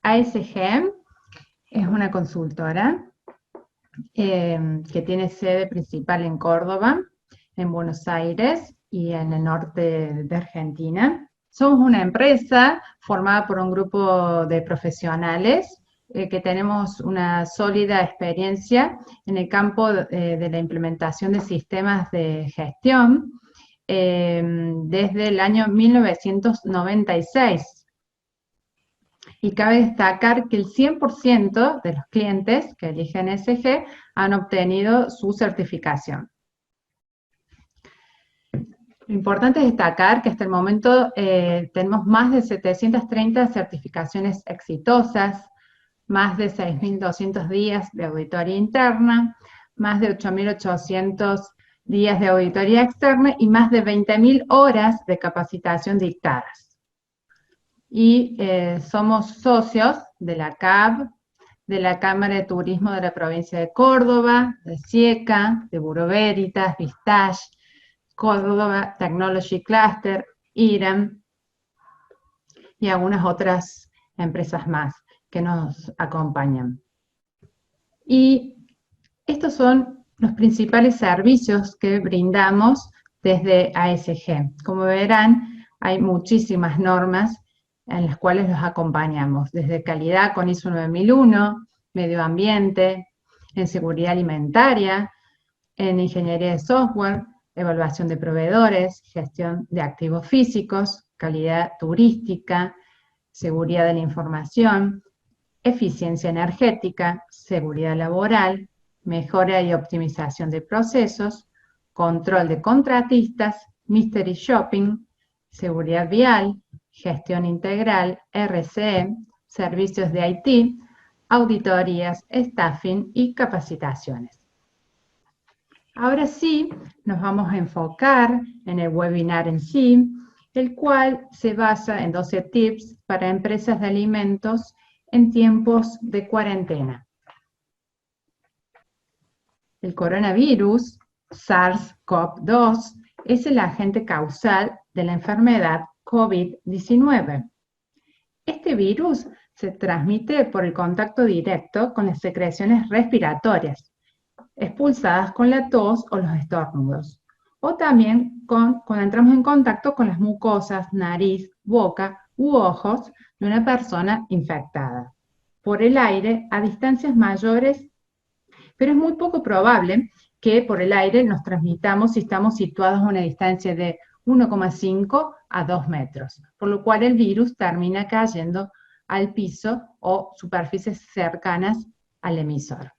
ASG es una consultora que tiene sede principal en Córdoba, en Buenos Aires y en el norte de Argentina. Somos una empresa formada por un grupo de profesionales que tenemos una sólida experiencia en el campo de la implementación de sistemas de gestión desde el año 1996. Y cabe destacar que el 100% de los clientes que eligen SG han obtenido su certificación. Lo importante es destacar que hasta el momento tenemos más de 730 certificaciones exitosas, más de 6.200 días de auditoría interna, más de 8.800 días de auditoría externa y más de 20.000 horas de capacitación dictadas. Y somos socios de la CAB, de la Cámara de Turismo de la provincia de Córdoba, de SIECA, de Bureau Veritas, Vistage, Córdoba Technology Cluster, IRAM y algunas otras empresas más que nos acompañan. Y estos son los principales servicios que brindamos desde ASG. Como verán, hay muchísimas normas en las cuales los acompañamos, desde calidad con ISO 9001, medio ambiente, en seguridad alimentaria, en ingeniería de software, evaluación de proveedores, gestión de activos físicos, calidad turística, seguridad de la información, eficiencia energética, seguridad laboral, mejora y optimización de procesos, control de contratistas, mystery shopping, seguridad vial, gestión integral, RCE, servicios de IT, auditorías, staffing y capacitaciones. Ahora sí, nos vamos a enfocar en el webinar en sí, el cual se basa en 12 tips para empresas de alimentos en tiempos de cuarentena. El coronavirus, SARS-CoV-2, es el agente causal de la enfermedad COVID-19. Este virus se transmite por el contacto directo con las secreciones respiratorias, expulsadas con la tos o los estornudos, o también cuando entramos en contacto con las mucosas, nariz, boca u ojos de una persona infectada, por el aire a distancias mayores, pero es muy poco probable que por el aire nos transmitamos si estamos situados a una distancia de 1,5 a 2 metros, por lo cual el virus termina cayendo al piso o superficies cercanas al emisor.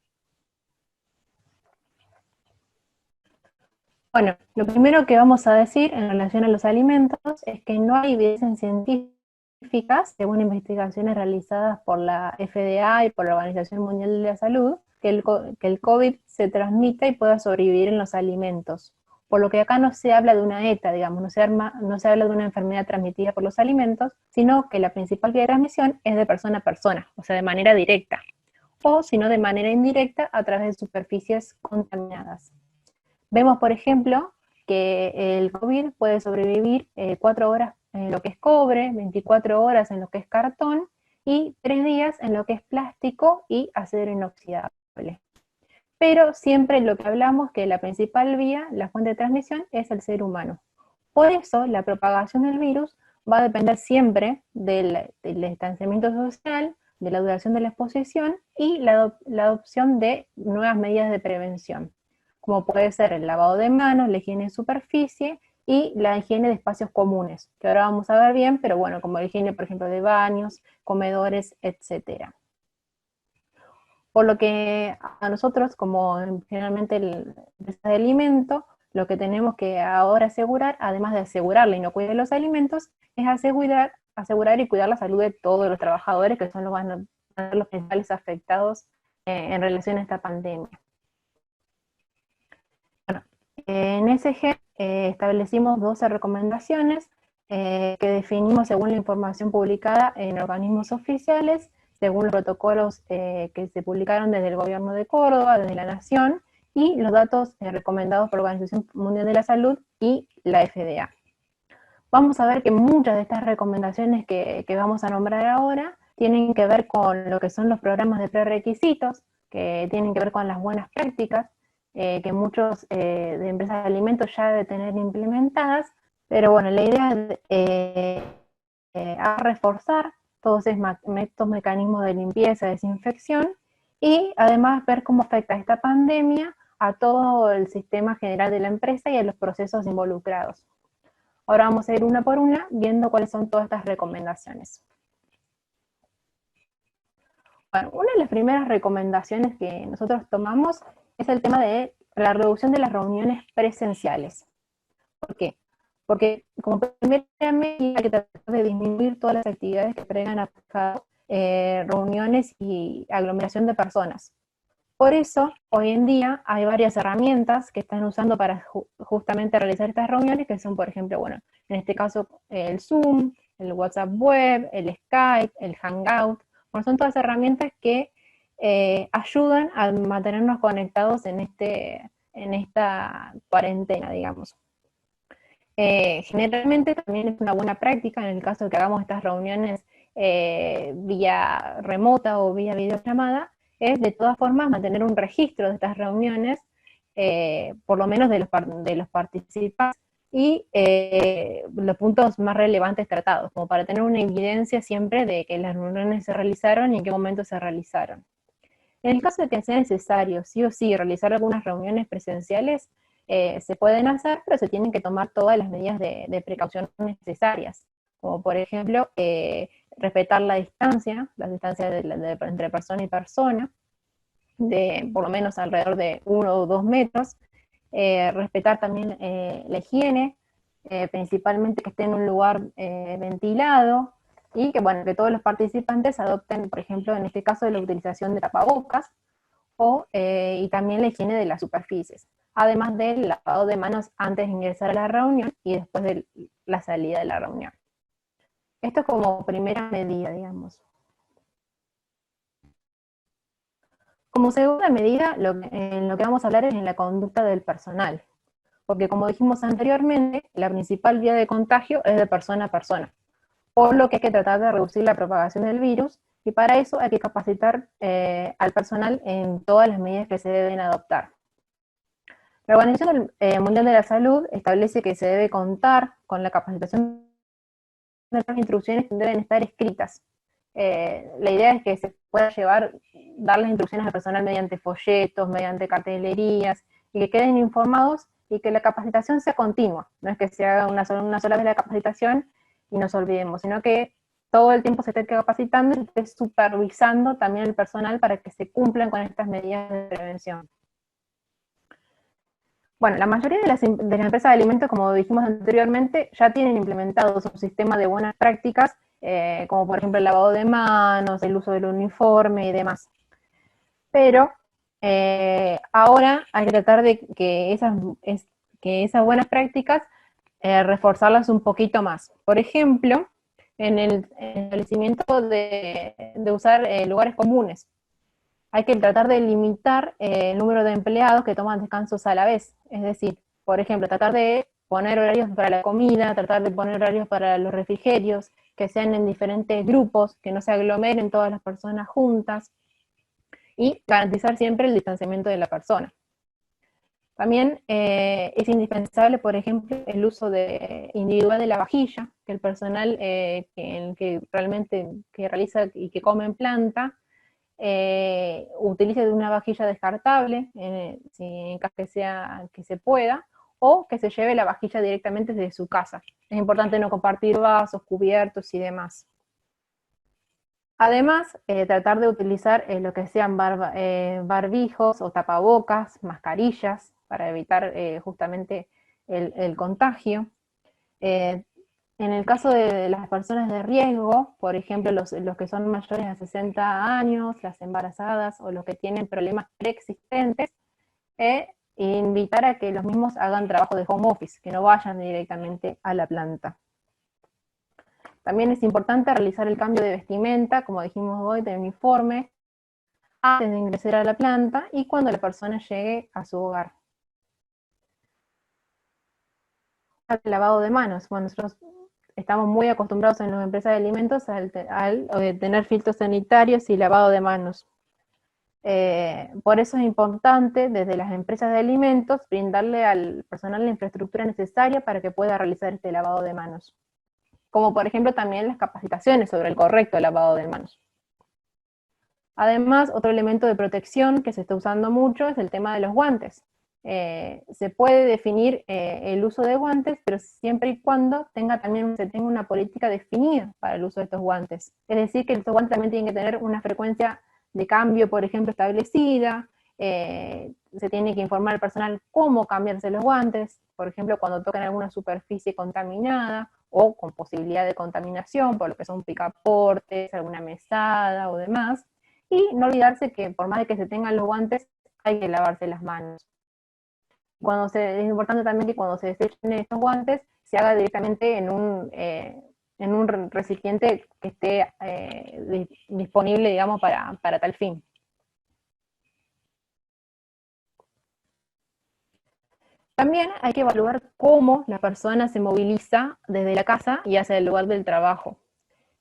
Bueno, lo primero que vamos a decir en relación a los alimentos es que no hay evidencias científicas, según investigaciones realizadas por la FDA y por la Organización Mundial de la Salud, que el COVID se transmita y pueda sobrevivir en los alimentos. Por lo que acá no se habla de una ETA, digamos, no se habla de una enfermedad transmitida por los alimentos, sino que la principal vía de transmisión es de persona a persona, o sea, de manera directa, o si no de manera indirecta a través de superficies contaminadas. Vemos, por ejemplo, que el COVID puede sobrevivir 4 horas en lo que es cobre, 24 horas en lo que es cartón y 3 días en lo que es plástico y acero inoxidable. Pero siempre lo que hablamos que la principal vía, la fuente de transmisión, es el ser humano. Por eso la propagación del virus va a depender siempre del distanciamiento social, de la duración de la exposición y la adopción de nuevas medidas de prevención, como puede ser el lavado de manos, la higiene de superficie y la higiene de espacios comunes, que ahora vamos a ver bien, pero bueno, como la higiene, por ejemplo, de baños, comedores, etc. Por lo que a nosotros, como generalmente el empresa de alimento, lo que tenemos que ahora asegurar, además de asegurar la inocuidad de los alimentos, es asegurar y cuidar la salud de todos los trabajadores, que son los principales afectados en relación a esta pandemia. Bueno, en SG establecimos 12 recomendaciones que definimos según la información publicada en organismos oficiales, según los protocolos que se publicaron desde el Gobierno de Córdoba, desde la Nación, y los datos recomendados por la Organización Mundial de la Salud y la FDA. Vamos a ver que muchas de estas recomendaciones que vamos a nombrar ahora tienen que ver con lo que son los programas de prerequisitos, que tienen que ver con las buenas prácticas, que muchos de empresas de alimentos ya deben tener implementadas, pero bueno, la idea es reforzar todos estos mecanismos de limpieza, desinfección, y además ver cómo afecta esta pandemia a todo el sistema general de la empresa y a los procesos involucrados. Ahora vamos a ir una por una viendo cuáles son todas estas recomendaciones. Bueno, una de las primeras recomendaciones que nosotros tomamos es el tema de la reducción de las reuniones presenciales. ¿Por qué? Porque como primera medida hay que tratar de disminuir todas las actividades que traigan aparejado reuniones y aglomeración de personas. Por eso, hoy en día hay varias herramientas que están usando para justamente realizar estas reuniones, que son, por ejemplo, bueno, en este caso el Zoom, el WhatsApp Web, el Skype, el Hangout. Bueno, son todas herramientas que ayudan a mantenernos conectados en esta cuarentena, digamos. Generalmente también es una buena práctica en el caso de que hagamos estas reuniones vía remota o vía videollamada, es de todas formas mantener un registro de estas reuniones, por lo menos de los participantes, y los puntos más relevantes tratados, como para tener una evidencia siempre de que las reuniones se realizaron y en qué momento se realizaron. En el caso de que sea necesario, sí o sí, realizar algunas reuniones presenciales, se pueden hacer, pero se tienen que tomar todas las medidas de precaución necesarias, como por ejemplo, respetar la distancia entre persona y persona, de por lo menos alrededor de 1 o 2 metros, respetar también la higiene, principalmente que esté en un lugar ventilado, y que, bueno, que todos los participantes adopten, por ejemplo, en este caso, la utilización de tapabocas, y también la higiene de las superficies, además del lavado de manos antes de ingresar a la reunión y después de la salida de la reunión. Esto es como primera medida, digamos. Como segunda medida, en lo que vamos a hablar es en la conducta del personal, porque como dijimos anteriormente, la principal vía de contagio es de persona a persona, por lo que hay que tratar de reducir la propagación del virus, y para eso hay que capacitar al personal en todas las medidas que se deben adoptar. La Organización Mundial de la Salud establece que se debe contar con la capacitación de las instrucciones que deben estar escritas. La idea es que se pueda dar las instrucciones al personal mediante folletos, mediante cartelerías, y que queden informados, y que la capacitación sea continua. No es que se haga una sola vez la capacitación y nos olvidemos, sino que todo el tiempo se esté capacitando y se esté supervisando también el personal para que se cumplan con estas medidas de prevención. Bueno, la mayoría de las empresas de alimentos, como dijimos anteriormente, ya tienen implementados un sistema de buenas prácticas, como por ejemplo el lavado de manos, el uso del uniforme y demás. Pero ahora hay que tratar de que esas buenas prácticas reforzarlas un poquito más. Por ejemplo, en el establecimiento de usar lugares comunes. Hay que tratar de limitar el número de empleados que toman descansos a la vez. Es decir, por ejemplo, tratar de poner horarios para la comida, tratar de poner horarios para los refrigerios, que sean en diferentes grupos, que no se aglomeren todas las personas juntas, y garantizar siempre el distanciamiento de la persona. También es indispensable, por ejemplo, el uso individual de la vajilla, que el personal que realmente realiza y que come en planta, utilice de una vajilla descartable, si en caso que se pueda, o que se lleve la vajilla directamente desde su casa. Es importante no compartir vasos, cubiertos y demás. Además, tratar de utilizar lo que sean barbijos o tapabocas, mascarillas, para evitar justamente el contagio. En el caso de las personas de riesgo, por ejemplo, los que son mayores de 60 años, las embarazadas o los que tienen problemas preexistentes, invitar a que los mismos hagan trabajo de home office, que no vayan directamente a la planta. También es importante realizar el cambio de vestimenta, como dijimos hoy, de uniforme, antes de ingresar a la planta y cuando la persona llegue a su hogar. El lavado de manos. Bueno, nosotros estamos muy acostumbrados en las empresas de alimentos al tener filtros sanitarios y lavado de manos. Por eso es importante desde las empresas de alimentos brindarle al personal la infraestructura necesaria para que pueda realizar este lavado de manos, como por ejemplo también las capacitaciones sobre el correcto lavado de manos. Además, otro elemento de protección que se está usando mucho es el tema de los guantes. Se puede definir el uso de guantes, pero siempre y cuando se tenga una política definida para el uso de estos guantes. Es decir, que estos guantes también tienen que tener una frecuencia de cambio, por ejemplo, establecida. Se tiene que informar al personal cómo cambiarse los guantes, por ejemplo, cuando tocan alguna superficie contaminada o con posibilidad de contaminación, por lo que son picaportes, alguna mesada o demás. Y no olvidarse que por más de que se tengan los guantes, hay que lavarse las manos. Es importante también que cuando se desechen estos guantes, se haga directamente en un recipiente que esté disponible, digamos, para tal fin. También hay que evaluar cómo la persona se moviliza desde la casa y hacia el lugar del trabajo.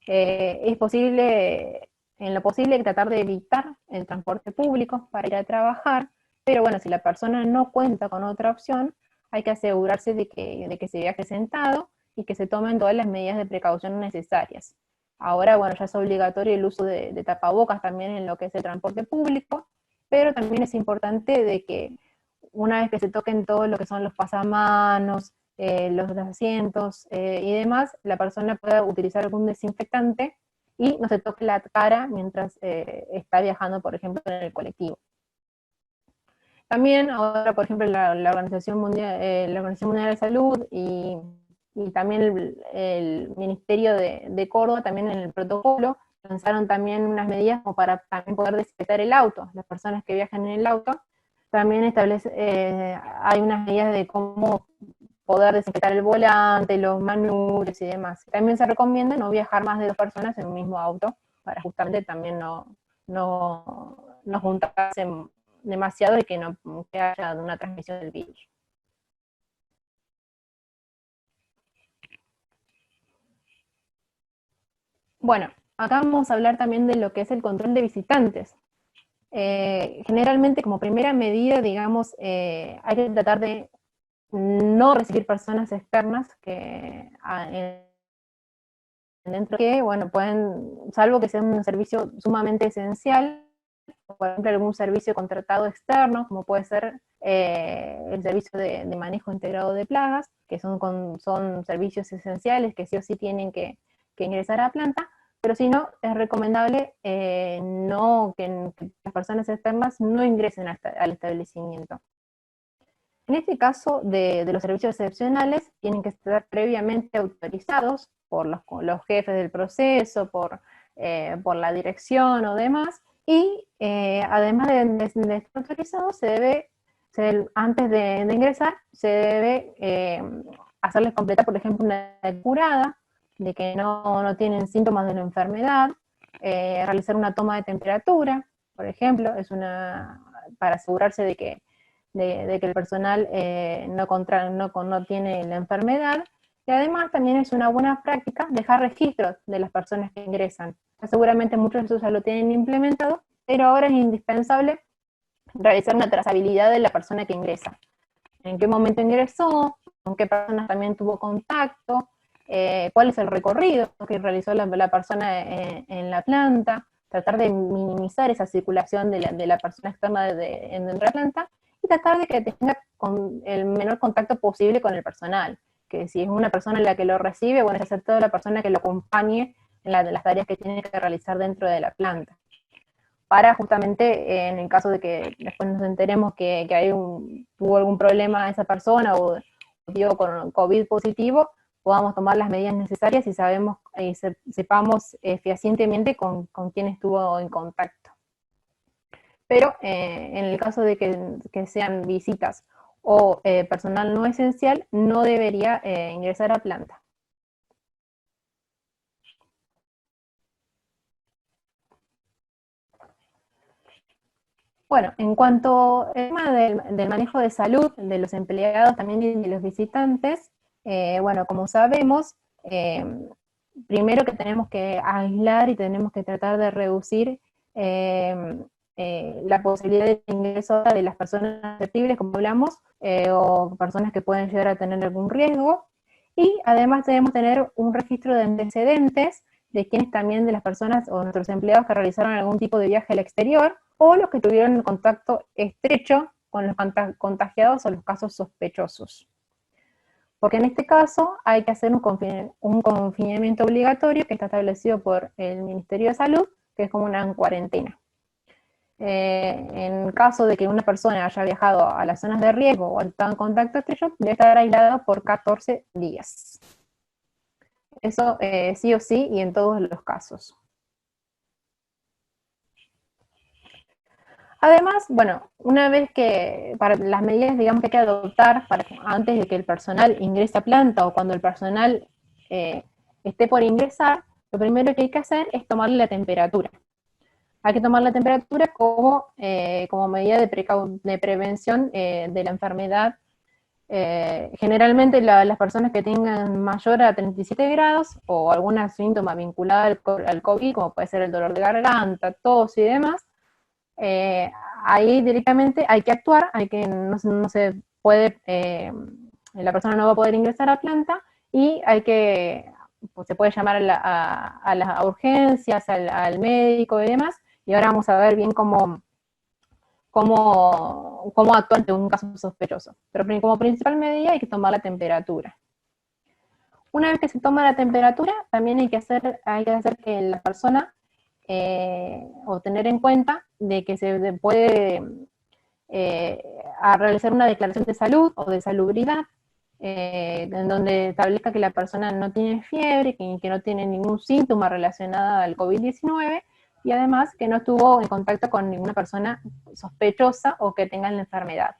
Es posible, en lo posible, tratar de evitar el transporte público para ir a trabajar, pero bueno, si la persona no cuenta con otra opción, hay que asegurarse de que se viaje sentado y que se tomen todas las medidas de precaución necesarias. Ahora, bueno, ya es obligatorio el uso de tapabocas también en lo que es el transporte público, pero también es importante de que una vez que se toquen todo lo que son los pasamanos, los asientos y demás, la persona pueda utilizar algún desinfectante y no se toque la cara mientras está viajando, por ejemplo, en el colectivo. También ahora, por ejemplo, la Organización Mundial de la Salud y también el Ministerio de Córdoba, también en el protocolo, lanzaron también unas medidas como para también poder desinfectar el auto. Las personas que viajan en el auto también hay unas medidas de cómo poder desinfectar el volante, los manubrios y demás. También se recomienda no viajar más de 2 personas en un mismo auto, para justamente también no juntarse demasiado y que no que haya una transmisión del virus. Bueno, acá vamos a hablar también de lo que es el control de visitantes. Generalmente, como primera medida, digamos, hay que tratar de no recibir personas externas bueno, salvo que sea un servicio sumamente esencial, por ejemplo, algún servicio contratado externo, como puede ser el servicio de manejo integrado de plagas, que son servicios esenciales que sí o sí tienen que ingresar a la planta, pero si no, es recomendable que las personas externas no ingresen al establecimiento. En este caso de los servicios excepcionales, tienen que estar previamente autorizados por los jefes del proceso, por la dirección o demás, y además de estar autorizados, antes de ingresar, se debe hacerles completar, por ejemplo, una curada, de que no tienen síntomas de la enfermedad, realizar una toma de temperatura, por ejemplo, para asegurarse de que el personal no tiene la enfermedad, y además también es una buena práctica dejar registros de las personas que ingresan. Seguramente muchos de esos ya lo tienen implementado, pero ahora es indispensable realizar una trazabilidad de la persona que ingresa. En qué momento ingresó, con qué personas también tuvo contacto, cuál es el recorrido que realizó la persona en la planta, tratar de minimizar esa circulación de la persona externa dentro de la planta, y tratar de que tenga el menor contacto posible con el personal, que si es una persona la que lo recibe, bueno, es hacer toda la persona que lo acompañe en las tareas que tiene que realizar dentro de la planta, para justamente en el caso de que después nos enteremos que tuvo algún problema esa persona o dio con COVID positivo, podamos tomar las medidas necesarias y sepamos fehacientemente con quién estuvo en contacto. Pero en el caso de que sean visitas o personal no esencial, no debería ingresar a planta. Bueno, en cuanto al tema del manejo de salud de los empleados también y de los visitantes, bueno, como sabemos, eh, primero que tenemos que aislar y tenemos que tratar de reducir la posibilidad de ingreso de las personas susceptibles, como hablamos, o personas que pueden llegar a tener algún riesgo. Y además debemos tener un registro de antecedentes de quienes también de las personas o nuestros empleados que realizaron algún tipo de viaje al exterior o los que tuvieron contacto estrecho con los contagiados o los casos sospechosos. Porque en este caso hay que hacer un confinamiento obligatorio que está establecido por el Ministerio de Salud, que es como una cuarentena. En caso de que una persona haya viajado a las zonas de riesgo o estado en contacto estrecho, debe estar aislada por 14 días. Eso sí o sí y en todos los casos. Además, bueno, una vez que, para las medidas, digamos, que hay que adoptar antes de que el personal ingrese a planta o cuando el personal esté por ingresar, lo primero que hay que hacer es tomarle la temperatura. Hay que tomar la temperatura como medida de prevención de la enfermedad. Generalmente las personas que tengan mayor a 37 grados o algún síntoma vinculado al COVID, como puede ser el dolor de garganta, tos y demás, ahí directamente hay que actuar, no se puede, la persona no va a poder ingresar a planta y pues se puede llamar a las urgencias, al médico y demás, y ahora vamos a ver bien cómo actuar ante un caso sospechoso. Pero como principal medida hay que tomar la temperatura. Una vez que se toma la temperatura, también hay que hacer que la persona, o tener en cuenta de que se puede a realizar una declaración de salud o de salubridad, en donde establezca que la persona no tiene fiebre, que no tiene ningún síntoma relacionado al COVID-19 y además que no estuvo en contacto con ninguna persona sospechosa o que tenga la enfermedad.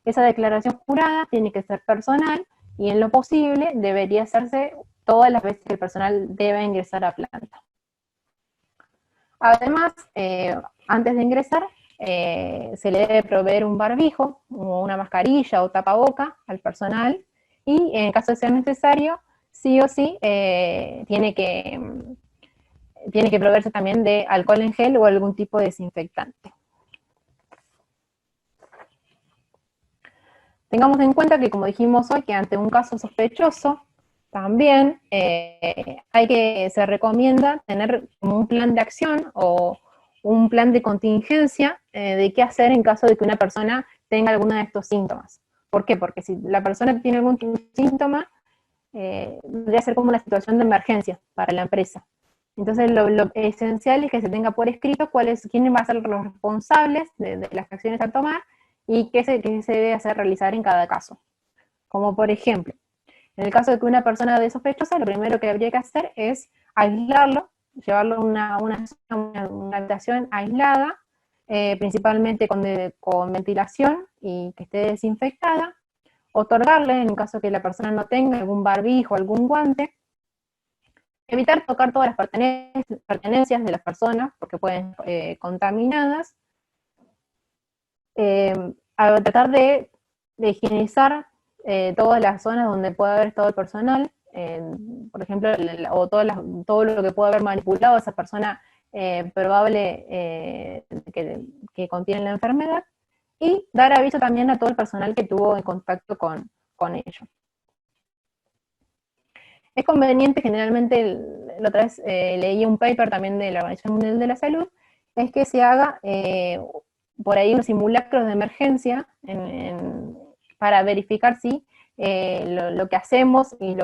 Esa declaración jurada tiene que ser personal y en lo posible debería hacerse todas las veces que el personal deba ingresar a planta. Además, antes de ingresar, se le debe proveer un barbijo, o una mascarilla o tapaboca al personal, y en caso de ser necesario, sí o sí, tiene que proveerse también de alcohol en gel o algún tipo de desinfectante. Tengamos en cuenta que, como dijimos hoy, que ante un caso sospechoso, también se recomienda tener un plan de acción o un plan de contingencia de qué hacer en caso de que una persona tenga alguno de estos síntomas. ¿Por qué? Porque si la persona tiene algún síntoma, debería ser como una situación de emergencia para la empresa. Entonces lo esencial es que se tenga por escrito quiénes van a ser los responsables de las acciones a tomar y qué se debe realizar en cada caso. Como por ejemplo, en el caso de que una persona de sospechosa, lo primero que habría que hacer es aislarlo, llevarlo a una habitación aislada, principalmente con ventilación y que esté desinfectada, otorgarle, en caso que la persona no tenga algún barbijo o algún guante, evitar tocar todas las pertenencias de las personas, porque pueden contaminadas, a tratar de higienizar todas las zonas donde pueda haber estado el personal, por ejemplo, o todo lo que pueda haber manipulado esa persona probable que contiene la enfermedad, y dar aviso también a todo el personal que tuvo en contacto con ello. Es conveniente, generalmente, la otra vez leí un paper también de la Organización Mundial de la Salud, es que se haga por ahí unos simulacros de emergencia para verificar si lo que hacemos y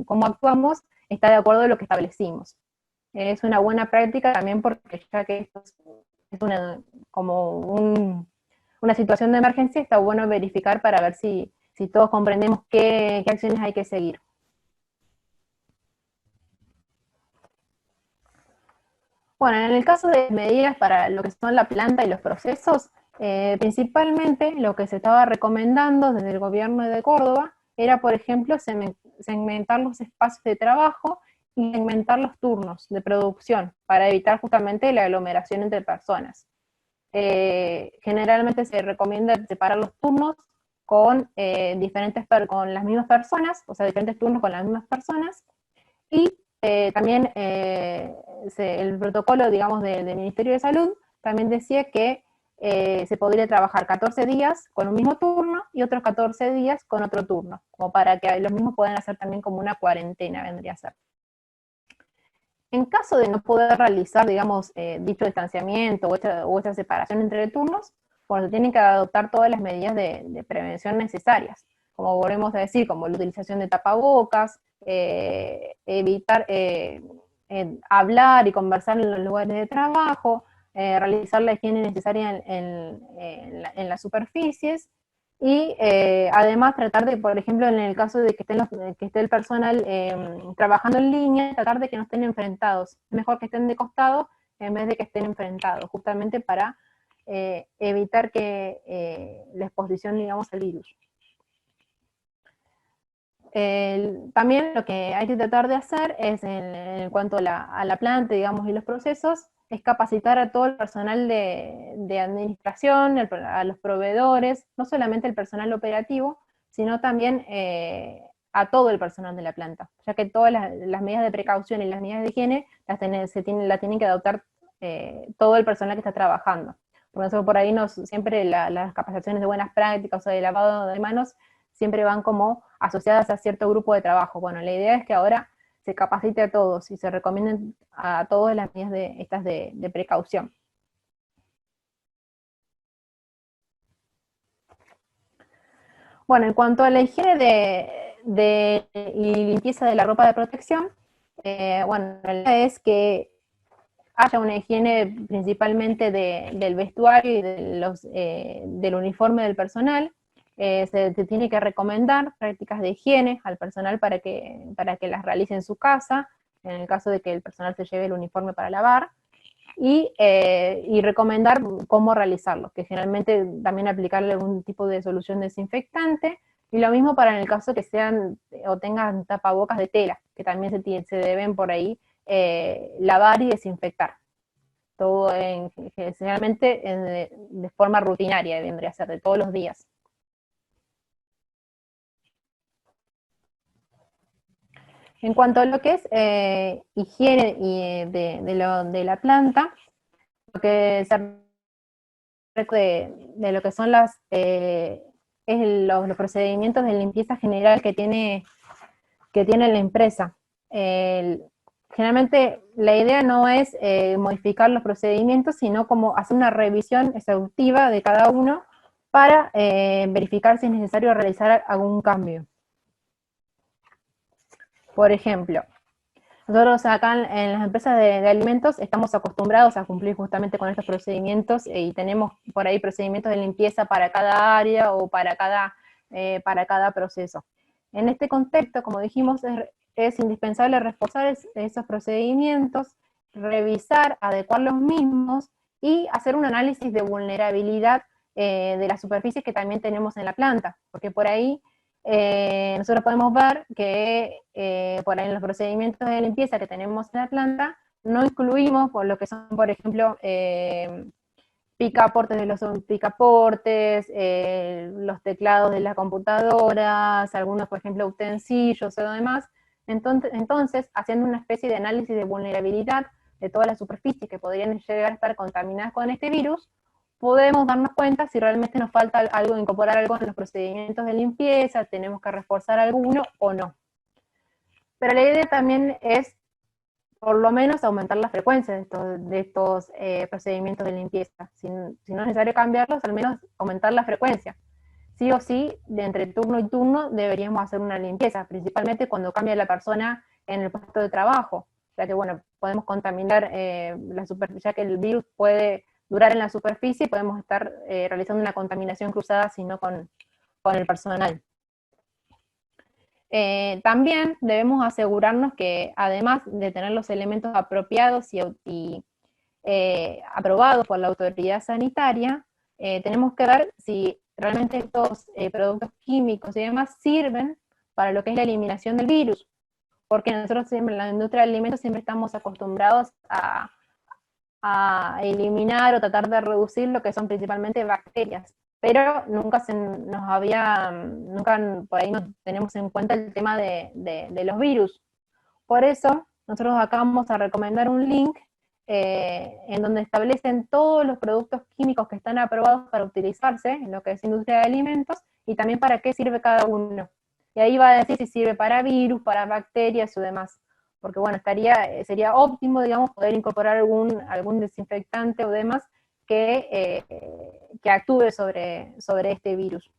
cómo actuamos está de acuerdo a lo que establecimos. Es una buena práctica también porque ya que esto es una situación de emergencia, está bueno verificar para ver si todos comprendemos qué acciones hay que seguir. Bueno, en el caso de medidas para lo que son la planta y los procesos, principalmente lo que se estaba recomendando desde el gobierno de Córdoba era, por ejemplo, segmentar los espacios de trabajo y segmentar los turnos de producción para evitar justamente la aglomeración entre personas. Generalmente se recomienda separar los turnos con las mismas personas, o sea, diferentes turnos con las mismas personas, Y también el protocolo, digamos, del Ministerio de Salud también decía que se podría trabajar 14 días con un mismo turno y otros 14 días con otro turno, como para que los mismos puedan hacer también como una cuarentena, vendría a ser. En caso de no poder realizar, digamos, dicho distanciamiento o esta separación entre turnos, bueno, se tienen que adoptar todas las medidas de prevención necesarias, como volvemos a decir, como la utilización de tapabocas, evitar hablar y conversar en los lugares de trabajo, realizar la higiene necesaria en las superficies, y además tratar de, por ejemplo, en el caso de que esté el personal trabajando en línea, tratar de que no estén enfrentados. Es mejor que estén de costado en vez de que estén enfrentados, justamente para evitar que la exposición, digamos, al virus. También lo que hay que tratar de hacer es, en cuanto a la planta, digamos, y los procesos, es capacitar a todo el personal de administración, a los proveedores, no solamente el personal operativo, sino también a todo el personal de la planta, ya que todas las medidas de precaución y las medidas de higiene las tienen que adoptar todo el personal que está trabajando. Por eso por ahí siempre las capacitaciones de buenas prácticas o de lavado de manos siempre van como asociadas a cierto grupo de trabajo. Bueno, la idea es que ahora se capacite a todos y se recomienden a todos las medidas estas de precaución. Bueno, en cuanto a la higiene y limpieza de la ropa de protección, bueno, la idea es que haya una higiene principalmente del vestuario y del uniforme del personal. Se tiene que recomendar prácticas de higiene al personal para que las realice en su casa, en el caso de que el personal se lleve el uniforme para lavar, y recomendar cómo realizarlo, que generalmente también aplicarle algún tipo de solución desinfectante, y lo mismo para en el caso que sean o tengan tapabocas de tela, que también se deben por ahí lavar y desinfectar. Todo generalmente de forma rutinaria, vendría a ser de todos los días. En cuanto a lo que es higiene y de la planta, lo que se de lo que son los procedimientos de limpieza general que tiene la empresa. Generalmente la idea no es modificar los procedimientos, sino como hacer una revisión exhaustiva de cada uno para verificar si es necesario realizar algún cambio. Por ejemplo, nosotros acá en las empresas de alimentos estamos acostumbrados a cumplir justamente con estos procedimientos y tenemos por ahí procedimientos de limpieza para cada área o para cada proceso. En este contexto, como dijimos, es indispensable reforzar esos procedimientos, revisar, adecuar los mismos y hacer un análisis de vulnerabilidad de las superficies que también tenemos en la planta, porque por ahí nosotros podemos ver que por ahí en los procedimientos de limpieza que tenemos en la planta no incluimos por lo que son, por ejemplo, picaportes de los picaportes, los teclados de las computadoras, algunos, por ejemplo, utensilios o demás. Entonces, haciendo una especie de análisis de vulnerabilidad de todas las superficies que podrían llegar a estar contaminadas con este virus, podemos darnos cuenta si realmente nos falta algo, incorporar algo en los procedimientos de limpieza, tenemos que reforzar alguno o no. Pero la idea también es por lo menos aumentar la frecuencia de estos procedimientos de limpieza. Si no es necesario cambiarlos, al menos aumentar la frecuencia. Sí o sí, de entre turno y turno deberíamos hacer una limpieza, principalmente cuando cambia la persona en el puesto de trabajo, ya que bueno, podemos contaminar la superficie, ya que el virus puede durar en la superficie y podemos estar realizando una contaminación cruzada, sino con el personal. También debemos asegurarnos que, además de tener los elementos apropiados y aprobados por la autoridad sanitaria, tenemos que ver si realmente estos productos químicos y demás sirven para lo que es la eliminación del virus, porque nosotros siempre en la industria del alimento siempre estamos acostumbrados a eliminar o tratar de reducir lo que son principalmente bacterias, pero nunca nunca por ahí no tenemos en cuenta el tema de los virus, Por eso, nosotros acá vamos a recomendar un link en donde establecen todos los productos químicos que están aprobados para utilizarse en lo que es industria de alimentos y también para qué sirve cada uno. Y ahí va a decir si sirve para virus, para bacterias o demás. Porque bueno, sería óptimo, digamos, poder incorporar algún desinfectante o demás que actúe sobre este virus.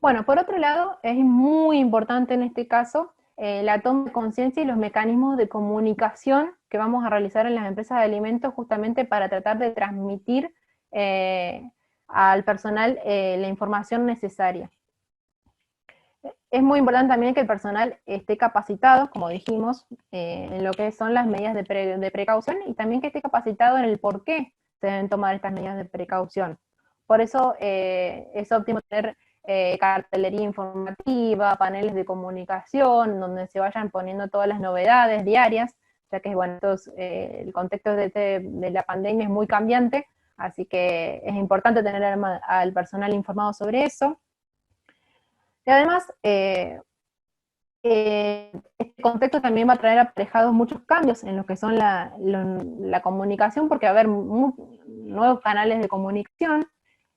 Bueno, por otro lado, es muy importante en este caso la toma de conciencia y los mecanismos de comunicación que vamos a realizar en las empresas de alimentos justamente para tratar de transmitir al personal la información necesaria. Es muy importante también que el personal esté capacitado, como dijimos, en lo que son las medidas de precaución y también que esté capacitado en el por qué se deben tomar estas medidas de precaución. Por eso es óptimo tener cartelería informativa, paneles de comunicación, donde se vayan poniendo todas las novedades diarias, ya que bueno, el contexto de la pandemia es muy cambiante, así que es importante tener al personal informado sobre eso. Y además, este contexto también va a traer aparejados muchos cambios en lo que son la comunicación, porque va a haber nuevos canales de comunicación,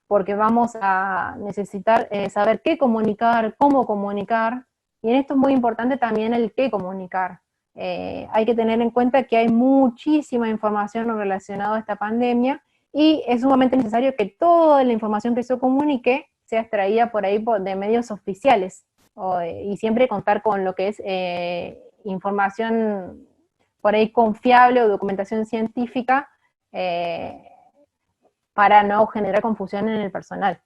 porque vamos a necesitar saber qué comunicar, cómo comunicar, y en esto es muy importante también el qué comunicar. Hay que tener en cuenta que hay muchísima información relacionada a esta pandemia, y es sumamente necesario que toda la información que se comunique sea extraída por ahí de medios oficiales, y siempre contar con lo que es información por ahí confiable o documentación científica, para no generar confusión en el personal.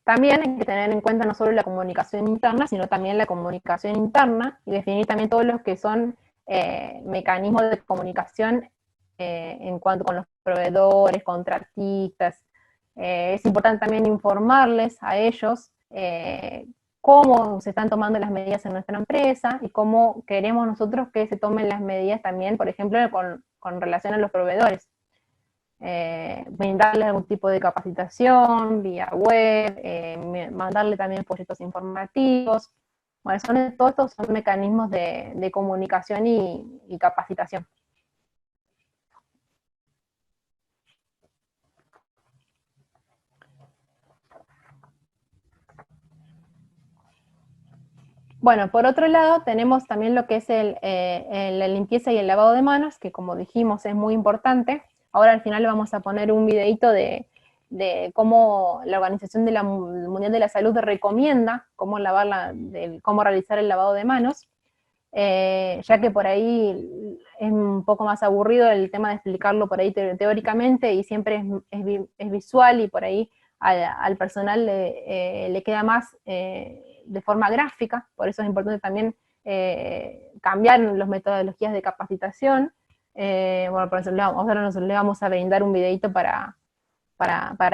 También hay que tener en cuenta no solo la comunicación interna, sino también la comunicación interna y definir también todos los que son mecanismos de comunicación en cuanto con los proveedores, contratistas. Es importante también informarles a ellos cómo se están tomando las medidas en nuestra empresa y cómo queremos nosotros que se tomen las medidas también, por ejemplo, con relación a los proveedores. Brindarles algún tipo de capacitación vía web, mandarle también folletos informativos. Bueno, todos estos son mecanismos de comunicación y capacitación. Bueno, por otro lado, tenemos también lo que es la limpieza y el lavado de manos, que como dijimos es muy importante. Ahora al final le vamos a poner un videito de cómo la Organización Mundial de la Salud recomienda cómo realizar el lavado de manos, ya que por ahí es un poco más aburrido el tema de explicarlo por ahí teóricamente y siempre es visual y por ahí al personal le queda más de forma gráfica, por eso es importante también cambiar las metodologías de capacitación. Bueno, por eso nosotros le vamos a brindar un videito para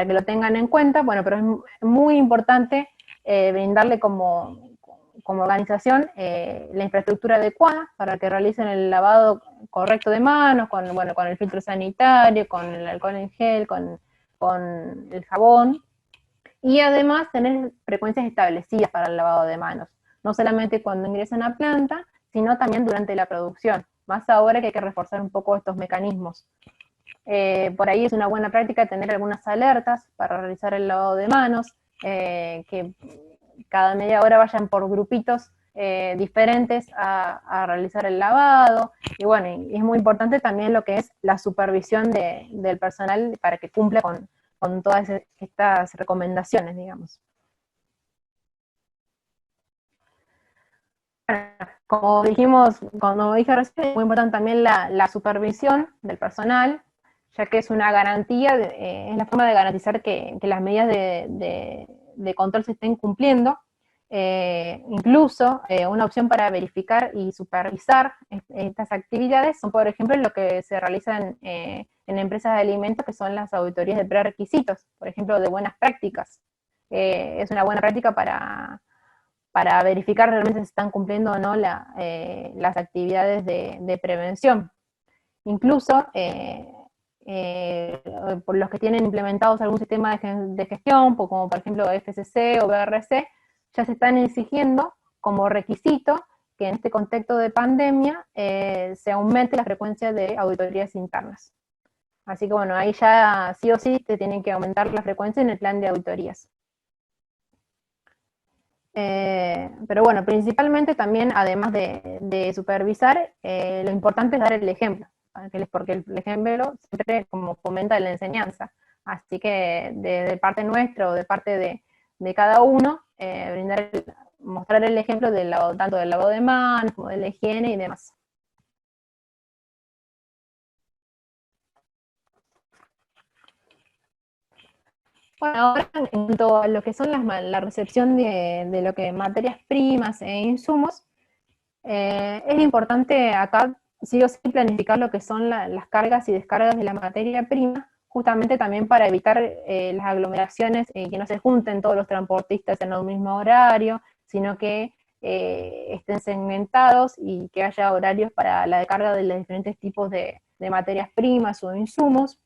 que lo tengan en cuenta, bueno, pero es muy importante brindarle como organización la infraestructura adecuada para que realicen el lavado correcto de manos, con el filtro sanitario, con el alcohol en gel, con el jabón, y además tener frecuencias establecidas para el lavado de manos, no solamente cuando ingresan a planta, sino también durante la producción, más ahora que hay que reforzar un poco estos mecanismos. Por ahí es una buena práctica tener algunas alertas para realizar el lavado de manos, que cada media hora vayan por grupitos diferentes a realizar el lavado, y bueno, y es muy importante también lo que es la supervisión del personal para que cumpla con todas estas recomendaciones, digamos. Como dijimos, como dije recién, es muy importante también la supervisión del personal, ya que es una garantía, es la forma de garantizar que las medidas de control se estén cumpliendo. Incluso una opción para verificar y supervisar estas actividades son, por ejemplo, lo que se realizan en empresas de alimentos, que son las auditorías de prerequisitos, por ejemplo, de buenas prácticas. Es una buena práctica para verificar realmente si se están cumpliendo o no las actividades de prevención. Incluso por los que tienen implementados algún sistema de gestión, como por ejemplo FCC o BRC, ya se están exigiendo como requisito que en este contexto de pandemia se aumente la frecuencia de auditorías internas. Así que bueno, ahí ya sí o sí te tienen que aumentar la frecuencia en el plan de auditorías. Pero bueno, principalmente también, además de supervisar, lo importante es dar el ejemplo, porque el ejemplo siempre como fomenta la enseñanza. Así que de parte nuestra o de parte de cada uno, mostrar el ejemplo tanto del lavado de manos como de la higiene y demás. Bueno, ahora en cuanto a lo que son la recepción de lo que materias primas e insumos, es importante acá sí o sí planificar lo que son las cargas y descargas de la materia prima, justamente también para evitar las aglomeraciones, que no se junten todos los transportistas en un mismo horario, sino que estén segmentados y que haya horarios para la descarga de los diferentes tipos de materias primas o insumos.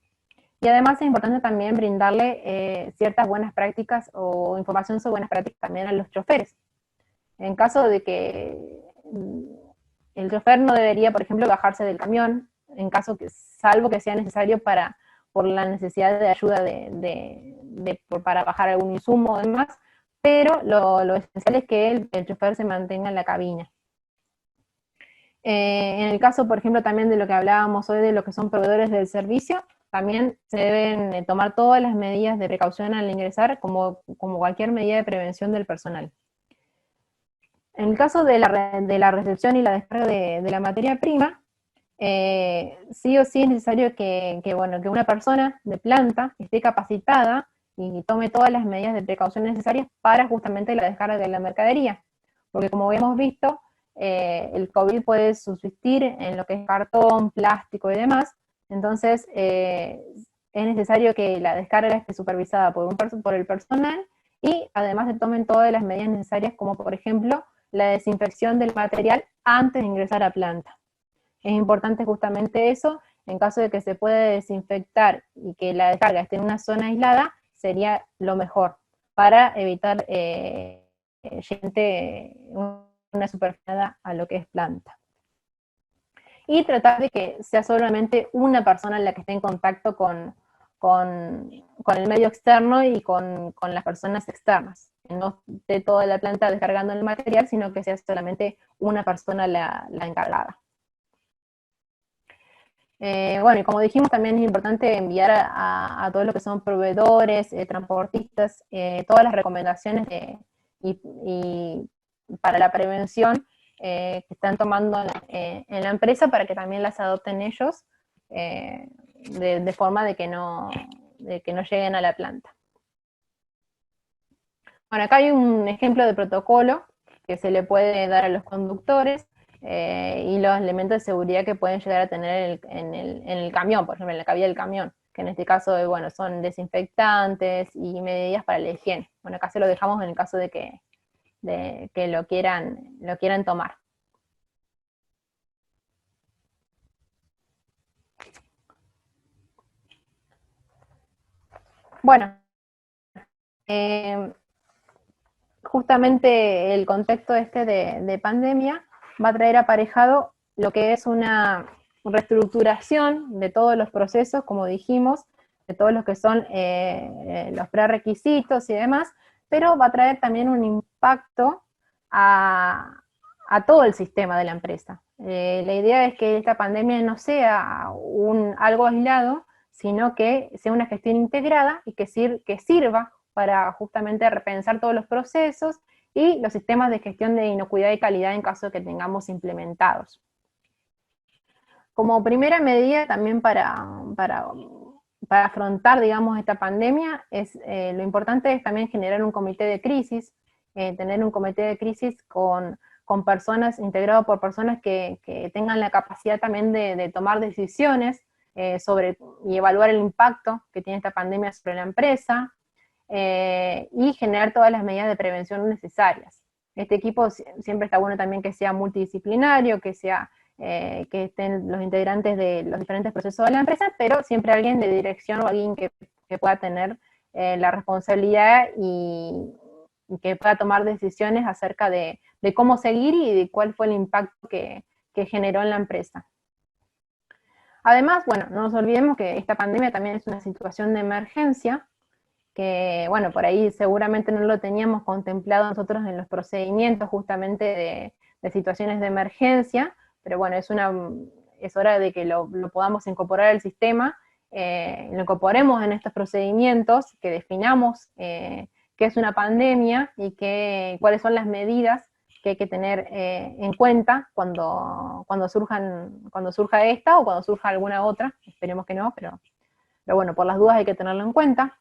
Y además es importante también brindarle ciertas buenas prácticas o información sobre buenas prácticas también a los choferes. En caso de que el chofer no debería, por ejemplo, bajarse del camión, salvo que sea necesario por la necesidad de ayuda para bajar algún insumo o demás, pero lo esencial es que el chofer se mantenga en la cabina. En el caso, por ejemplo, también de lo que hablábamos hoy de lo que son proveedores del servicio, también se deben tomar todas las medidas de precaución al ingresar, como cualquier medida de prevención del personal. En el caso de la recepción y la descarga de la materia prima, sí o sí es necesario que una persona de planta esté capacitada y tome todas las medidas de precaución necesarias para justamente la descarga de la mercadería. Porque como hemos visto, el COVID puede subsistir en lo que es cartón, plástico y demás, entonces es necesario que la descarga esté supervisada por el personal y además se tomen todas las medidas necesarias, como por ejemplo la desinfección del material antes de ingresar a planta. Es importante justamente eso, en caso de que se pueda desinfectar y que la descarga esté en una zona aislada, sería lo mejor para evitar una superficie a lo que es planta. Y tratar de que sea solamente una persona la que esté en contacto con el medio externo y con las personas externas. No esté toda la planta descargando el material, sino que sea solamente una persona la encargada. Bueno, y como dijimos, también es importante enviar a todos los que son proveedores, transportistas, todas las recomendaciones y para la prevención que están tomando en la empresa para que también las adopten ellos, de forma de que no lleguen a la planta. Bueno, acá hay un ejemplo de protocolo que se le puede dar a los conductores y los elementos de seguridad que pueden llegar a tener en el camión, por ejemplo, en la cabina del camión, que en este caso son desinfectantes y medidas para la higiene. Bueno, acá se lo dejamos en el caso de que lo quieran tomar. Bueno, justamente el contexto de pandemia va a traer aparejado lo que es una reestructuración de todos los procesos, como dijimos, de todos los que son los prerequisitos y demás, pero va a traer también un impacto a todo el sistema de la empresa. La idea es que esta pandemia no sea algo aislado, sino que sea una gestión integrada y que sirva para justamente repensar todos los procesos y los sistemas de gestión de inocuidad y calidad en caso de que tengamos implementados. Como primera medida también para afrontar, digamos, esta pandemia, lo importante es también generar un comité de crisis, tener un comité de crisis con personas, integrado por personas que tengan la capacidad también de tomar decisiones y evaluar el impacto que tiene esta pandemia sobre la empresa, y generar todas las medidas de prevención necesarias. Este equipo siempre está bueno también que sea multidisciplinario, que sea que estén los integrantes de los diferentes procesos de la empresa, pero siempre alguien de dirección o alguien que pueda tener la responsabilidad y que pueda tomar decisiones acerca de cómo seguir y de cuál fue el impacto que generó en la empresa. Además, bueno, no nos olvidemos que esta pandemia también es una situación de emergencia, que, bueno, por ahí seguramente no lo teníamos contemplado nosotros en los procedimientos justamente de situaciones de emergencia, pero bueno, es hora de que lo podamos incorporar al sistema, lo incorporemos en estos procedimientos, que definamos qué es una pandemia y cuáles son las medidas que hay que tener en cuenta cuando surja esta o cuando surja alguna otra, esperemos que no, pero bueno, por las dudas hay que tenerlo en cuenta.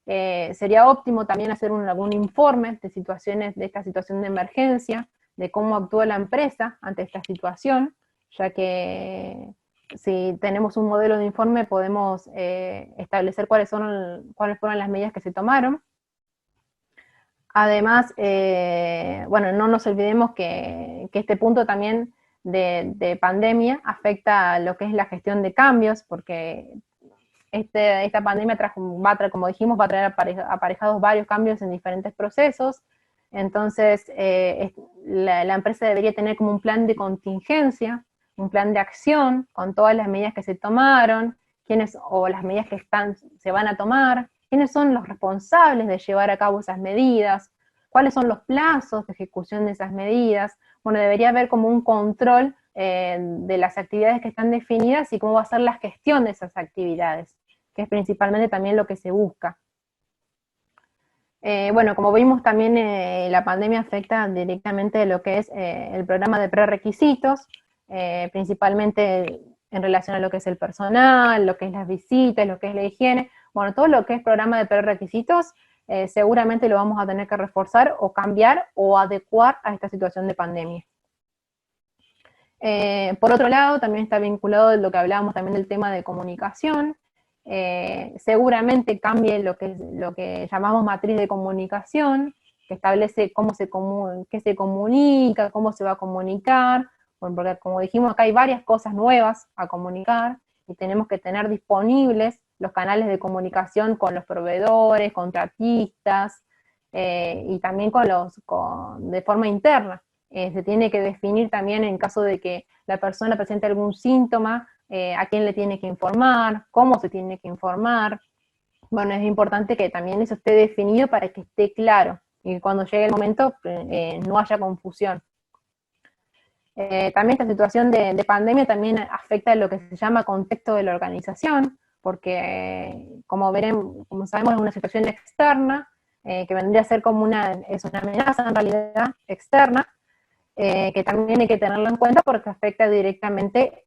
Sería óptimo también hacer algún informe de esta situación de emergencia, de cómo actúa la empresa ante esta situación, ya que si tenemos un modelo de informe podemos establecer cuáles fueron las medidas que se tomaron. Además, bueno, no nos olvidemos que este punto también de pandemia afecta a lo que es la gestión de cambios, porque esta pandemia como dijimos, va a traer aparejados varios cambios en diferentes procesos. Entonces, la empresa debería tener como un plan de contingencia, un plan de acción con todas las medidas que se tomaron, o las medidas que se van a tomar, quiénes son los responsables de llevar a cabo esas medidas, cuáles son los plazos de ejecución de esas medidas. Bueno, debería haber como un control de las actividades que están definidas y cómo va a ser la gestión de esas actividades, que es principalmente también lo que se busca. Bueno, como vimos también la pandemia afecta directamente lo que es el programa de prerequisitos, principalmente en relación a lo que es el personal, lo que es las visitas, lo que es la higiene. Bueno, todo lo que es programa de prerequisitos seguramente lo vamos a tener que reforzar o cambiar o adecuar a esta situación de pandemia. Por otro lado, también está vinculado lo que hablábamos también del tema de comunicación. Seguramente cambie lo que llamamos matriz de comunicación, que establece qué se comunica, cómo se va a comunicar, porque como dijimos acá hay varias cosas nuevas a comunicar y tenemos que tener disponibles los canales de comunicación con los proveedores, contratistas, y también de forma interna. Se tiene que definir también en caso de que la persona presente algún síntoma, a quién le tiene que informar, cómo se tiene que informar. Bueno, es importante que también eso esté definido para que esté claro y que cuando llegue el momento no haya confusión. También esta situación de pandemia también afecta lo que se llama contexto de la organización, porque como sabemos es una situación externa, que vendría a ser es una amenaza en realidad externa, que también hay que tenerlo en cuenta porque afecta directamente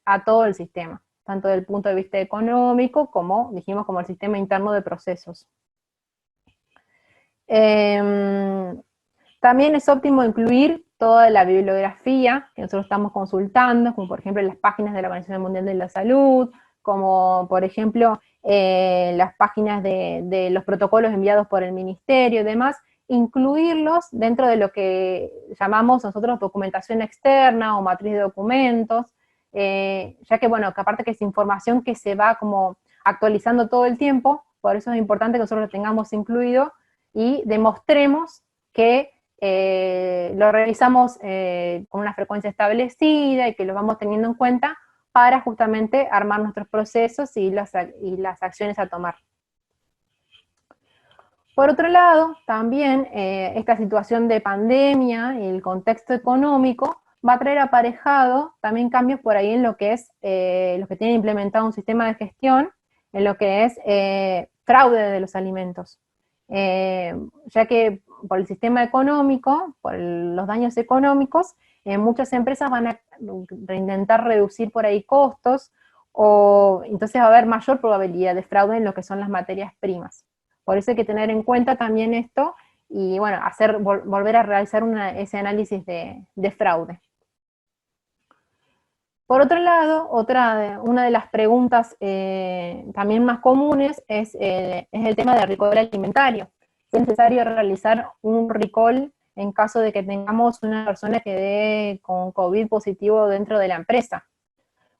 a todo el sistema, tanto desde el punto de vista económico como, dijimos, como el sistema interno de procesos. También es óptimo incluir toda la bibliografía que nosotros estamos consultando, como por ejemplo las páginas de la Organización Mundial de la Salud, como por ejemplo las páginas de los protocolos enviados por el ministerio y demás, incluirlos dentro de lo que llamamos nosotros documentación externa o matriz de documentos, ya que bueno, que aparte que es información que se va como actualizando todo el tiempo, por eso es importante que nosotros lo tengamos incluido y demostremos que lo realizamos con una frecuencia establecida y que lo vamos teniendo en cuenta para justamente armar nuestros procesos y las acciones a tomar. Por otro lado, también esta situación de pandemia y el contexto económico va a traer aparejado también cambios por ahí en lo que es los que tienen implementado un sistema de gestión, en lo que es fraude de los alimentos. Ya que por el sistema económico, por los daños económicos, muchas empresas van a intentar reducir por ahí costos, o entonces va a haber mayor probabilidad de fraude en lo que son las materias primas. Por eso hay que tener en cuenta también esto y bueno, volver a realizar ese análisis de fraude. Por otro lado, una de las preguntas también más comunes es el tema del recall alimentario. Es necesario realizar un recall en caso de que tengamos una persona que dé con COVID positivo dentro de la empresa?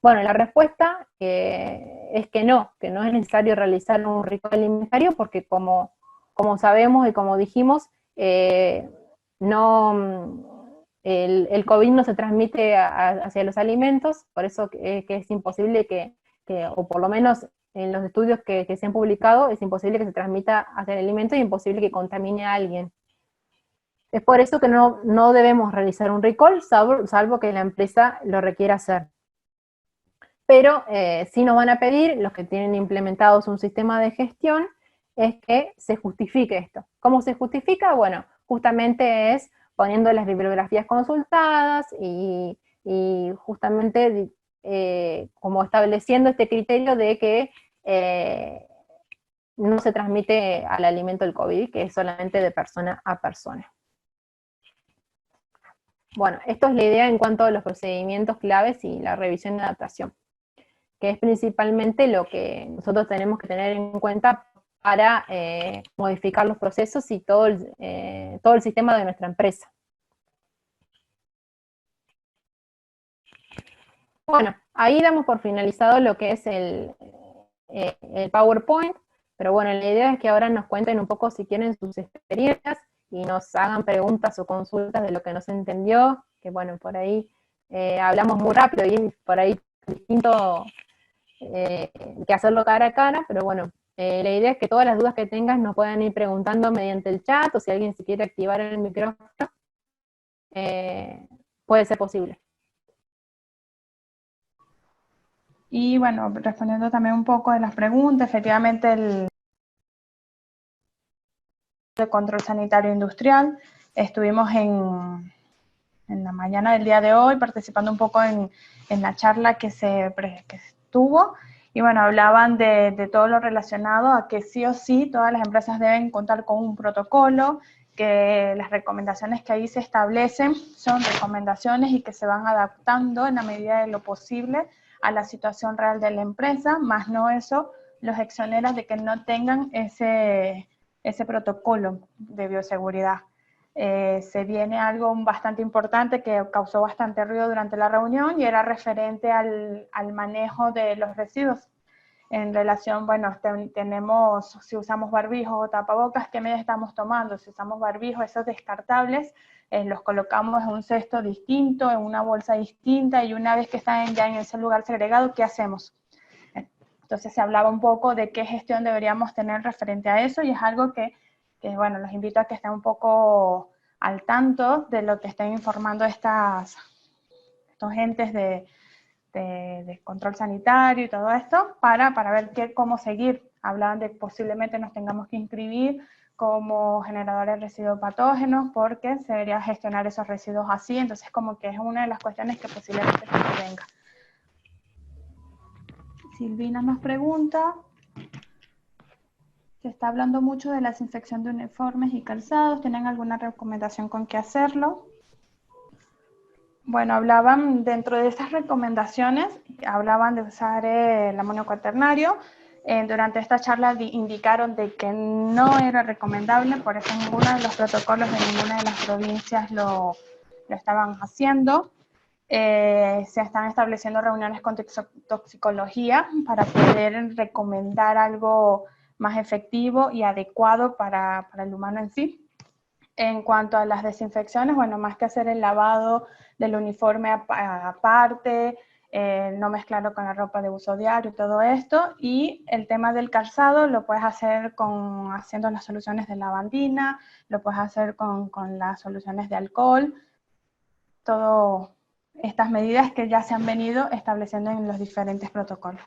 Bueno, la respuesta es que no es necesario realizar un recall alimentario porque como sabemos y como dijimos, el COVID no se transmite hacia los alimentos, por eso que es imposible o por lo menos en los estudios que se han publicado, es imposible que se transmita hacia el alimento y imposible que contamine a alguien. Es por eso que no debemos realizar un recall, salvo que la empresa lo requiera hacer. Pero sí nos van a pedir, los que tienen implementados un sistema de gestión, es que se justifique esto. ¿Cómo se justifica? Bueno, justamente es poniendo las bibliografías consultadas y justamente como estableciendo este criterio de que no se transmite al alimento el COVID, que es solamente de persona a persona. Bueno, esto es la idea en cuanto a los procedimientos claves y la revisión de adaptación, que es principalmente lo que nosotros tenemos que tener en cuenta para modificar los procesos y todo el sistema de nuestra empresa. Bueno, ahí damos por finalizado lo que es el PowerPoint, pero bueno, la idea es que ahora nos cuenten un poco si quieren sus experiencias y nos hagan preguntas o consultas de lo que no se entendió, que bueno, por ahí hablamos muy rápido y por ahí distinto que hacerlo cara a cara, pero bueno, la idea es que todas las dudas que tengas nos puedan ir preguntando mediante el chat, o si alguien se quiere activar el micrófono, puede ser posible. Y bueno, respondiendo también un poco de las preguntas, efectivamente el de control sanitario industrial, estuvimos en la mañana del día de hoy participando un poco en la charla que estuvo, y bueno, hablaban de todo lo relacionado a que sí o sí todas las empresas deben contar con un protocolo, que las recomendaciones que ahí se establecen son recomendaciones y que se van adaptando en la medida de lo posible a la situación real de la empresa, más no eso los exonera de que no tengan ese protocolo de bioseguridad. Se viene algo bastante importante que causó bastante ruido durante la reunión y era referente al manejo de los residuos. En relación, bueno, tenemos, si usamos barbijos o tapabocas, ¿qué medidas estamos tomando? Si usamos barbijos, esos descartables, los colocamos en un cesto distinto, en una bolsa distinta, y una vez que están ya en ese lugar segregado, ¿qué hacemos? Entonces se hablaba un poco de qué gestión deberíamos tener referente a eso, y es algo que bueno, los invito a que estén un poco al tanto de lo que estén informando estos entes de control sanitario y todo esto, para ver cómo seguir. Hablaban de que posiblemente nos tengamos que inscribir como generadores de residuos patógenos, porque se debería gestionar esos residuos así, entonces como que es una de las cuestiones que posiblemente se venga. Silvina nos pregunta, se está hablando mucho de la desinfección de uniformes y calzados, ¿tienen alguna recomendación con qué hacerlo? Bueno, hablaban dentro de estas recomendaciones, hablaban de usar el amonio cuaternario. Durante esta charla indicaron de que no era recomendable, por eso ninguno de los protocolos de ninguna de las provincias lo estaban haciendo. Se están estableciendo reuniones con toxicología para poder recomendar algo más efectivo y adecuado para el humano en sí. En cuanto a las desinfecciones, bueno, más que hacer el lavado del uniforme aparte, no mezclarlo con la ropa de uso diario y todo esto, y el tema del calzado lo puedes hacer haciendo las soluciones de lavandina, lo puedes hacer con las soluciones de alcohol, todas estas medidas que ya se han venido estableciendo en los diferentes protocolos.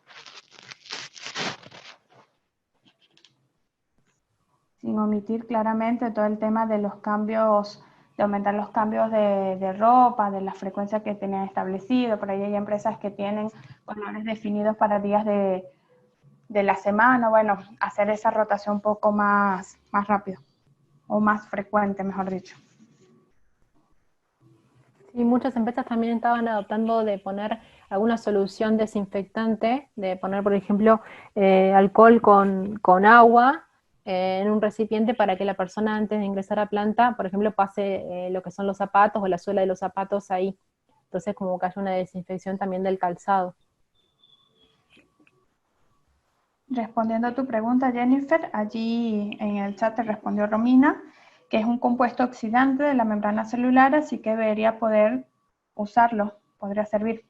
Sin omitir claramente todo el tema de los cambios, de aumentar los cambios de ropa, de la frecuencia que tenían establecido. Por ahí hay empresas que tienen colores definidos para días de la semana. Bueno, hacer esa rotación un poco más rápido, o más frecuente, mejor dicho. Sí, muchas empresas también estaban adoptando de poner alguna solución desinfectante, de poner, por ejemplo, alcohol con agua, en un recipiente para que la persona antes de ingresar a planta, por ejemplo, pase lo que son los zapatos o la suela de los zapatos ahí. Entonces como que haya una desinfección también del calzado. Respondiendo a tu pregunta, Jennifer, allí en el chat te respondió Romina, que es un compuesto oxidante de la membrana celular, así que debería poder usarlo, podría servir.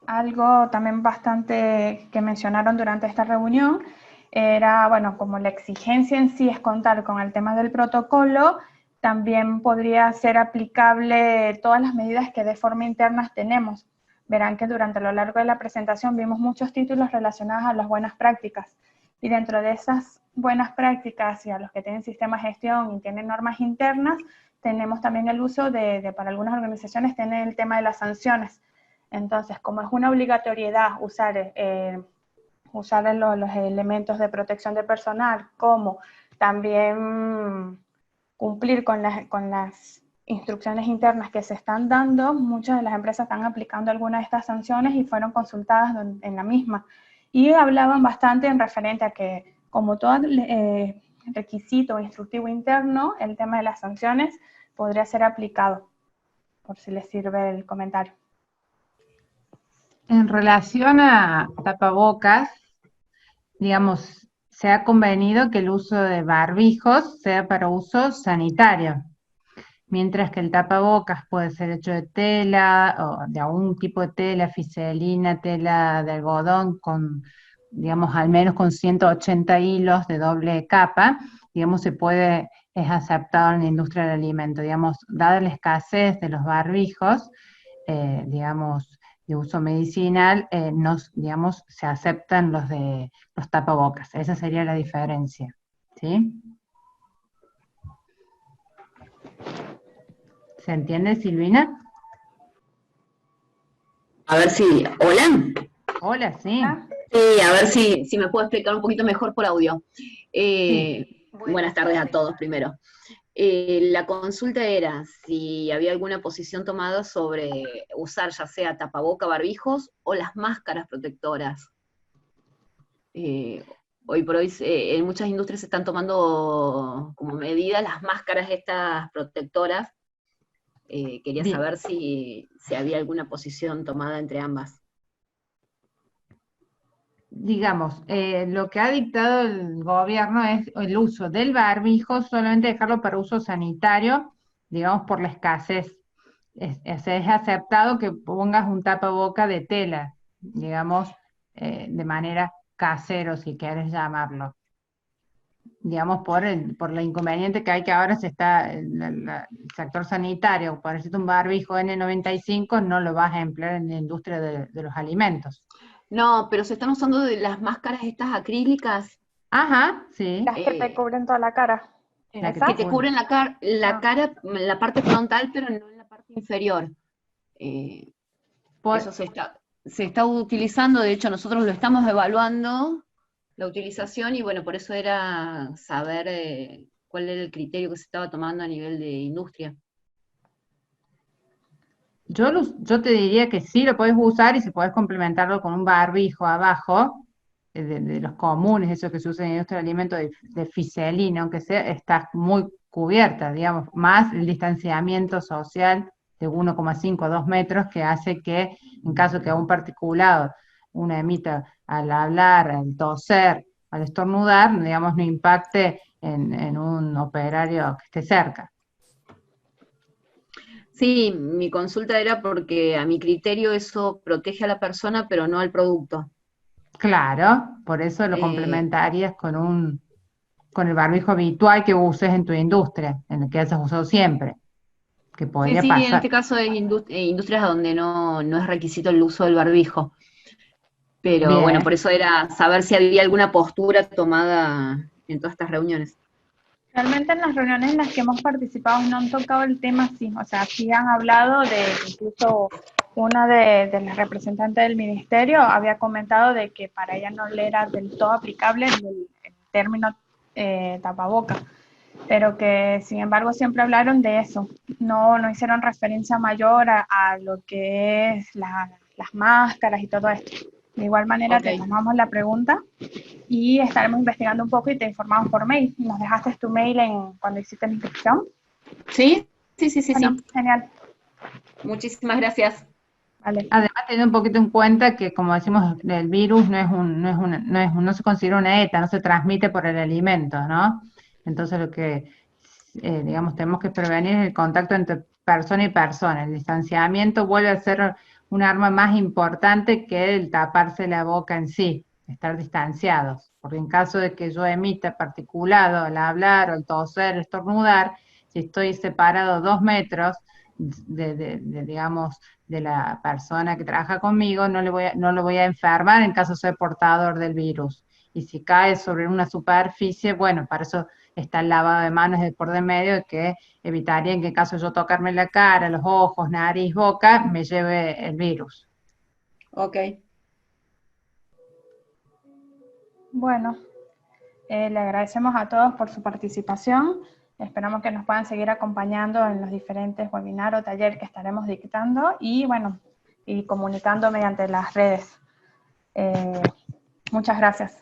Algo también bastante que mencionaron durante esta reunión era, bueno, como la exigencia en sí es contar con el tema del protocolo, también podría ser aplicable todas las medidas que de forma interna tenemos. Verán que durante lo largo de la presentación vimos muchos títulos relacionados a las buenas prácticas. Y dentro de esas buenas prácticas y a los que tienen sistema de gestión y tienen normas internas, tenemos también el uso para algunas organizaciones, tienen el tema de las sanciones. Entonces, como es una obligatoriedad usar los elementos de protección de personal, como también cumplir con las instrucciones internas que se están dando, muchas de las empresas están aplicando algunas de estas sanciones y fueron consultadas en la misma. Y hablaban bastante en referente a que, como todo requisito instructivo interno, el tema de las sanciones podría ser aplicado, por si les sirve el comentario. En relación a tapabocas, digamos, se ha convenido que el uso de barbijos sea para uso sanitario, mientras que el tapabocas puede ser hecho de tela o de algún tipo de tela, fiselina, tela de algodón, digamos, al menos con 180 hilos de doble capa, digamos, es aceptado en la industria del alimento, digamos, dada la escasez de los barbijos, digamos, de uso medicinal, digamos, se aceptan los tapabocas. Esa sería la diferencia, ¿sí? ¿Se entiende, Silvina? A ver si, hola. Hola, sí. Sí, a ver si me puedo explicar un poquito mejor por audio. Sí. Buenas tardes a todos primero. La consulta era si había alguna posición tomada sobre usar ya sea tapaboca, barbijos o las máscaras protectoras. Hoy por hoy en muchas industrias se están tomando como medida las máscaras estas protectoras. Quería Bien. saber si había alguna posición tomada entre ambas. Digamos, lo que ha dictado el gobierno es el uso del barbijo, solamente dejarlo para uso sanitario, digamos, por la escasez. Es aceptado que pongas un tapaboca de tela, digamos, de manera casero, si quieres llamarlo. Digamos, por la inconveniente que hay que ahora el sector sanitario, por decirte un barbijo N95, no lo vas a emplear en la industria de los alimentos. No, pero se están usando de las máscaras estas acrílicas. Ajá, sí. Las que te cubren toda la cara. Que te cubren la cara, la parte frontal, pero no en la parte inferior. Eso se está utilizando, de hecho nosotros lo estamos evaluando, la utilización, y bueno, por eso era saber cuál era el criterio que se estaba tomando a nivel de industria. Yo te diría que sí lo podés usar y si podés complementarlo con un barbijo abajo, de los comunes, eso que se usa en la industria del alimento, de fiselina, aunque sea, estás muy cubierta, digamos, más el distanciamiento social de 1,5 a 2 metros que hace que, en caso que a un particulado uno emita al hablar, al toser, al estornudar, digamos, no impacte en un operario que esté cerca. Sí, mi consulta era porque a mi criterio eso protege a la persona, pero no al producto. Claro, por eso lo complementarías con el barbijo habitual que uses en tu industria, en el que hayas usado siempre, que podría Sí, en pasar. este caso es industrias donde no es requisito el uso del barbijo. Pero bueno, Bien. por eso era saber si había alguna postura tomada en todas estas reuniones. Realmente en las reuniones en las que hemos participado no han tocado el tema así, o sea, sí han hablado incluso una de las representantes del ministerio había comentado de que para ella no le era del todo aplicable el término tapaboca, pero que sin embargo siempre hablaron de eso, no hicieron referencia mayor a lo que es las máscaras y todo esto. De igual manera Ok. te tomamos la pregunta y estaremos investigando un poco y te informamos por mail. ¿Nos dejaste tu mail cuando hiciste la inscripción? Sí, sí, sí, sí, Bueno, sí. genial. Muchísimas gracias. Vale. Además, teniendo un poquito en cuenta que, como decimos, el virus no se considera una ETA, no se transmite por el alimento, ¿no? Entonces, lo que, digamos, tenemos que prevenir es el contacto entre persona y persona. El distanciamiento vuelve a ser un arma más importante que el taparse la boca en sí, estar distanciados. Porque en caso de que yo emita particulado al hablar o al toser, estornudar, si estoy separado 2 metros digamos, de la persona que trabaja conmigo, no lo voy a enfermar en caso de ser portador del virus. Y si cae sobre una superficie, bueno, para eso está el lavado de manos de por de medio, que evitaría en que en caso de yo tocarme la cara, los ojos, nariz, boca, me lleve el virus. Ok. Bueno, le agradecemos a todos por su participación. Esperamos que nos puedan seguir acompañando en los diferentes webinars o talleres que estaremos dictando y, bueno, y comunicando mediante las redes. Muchas gracias.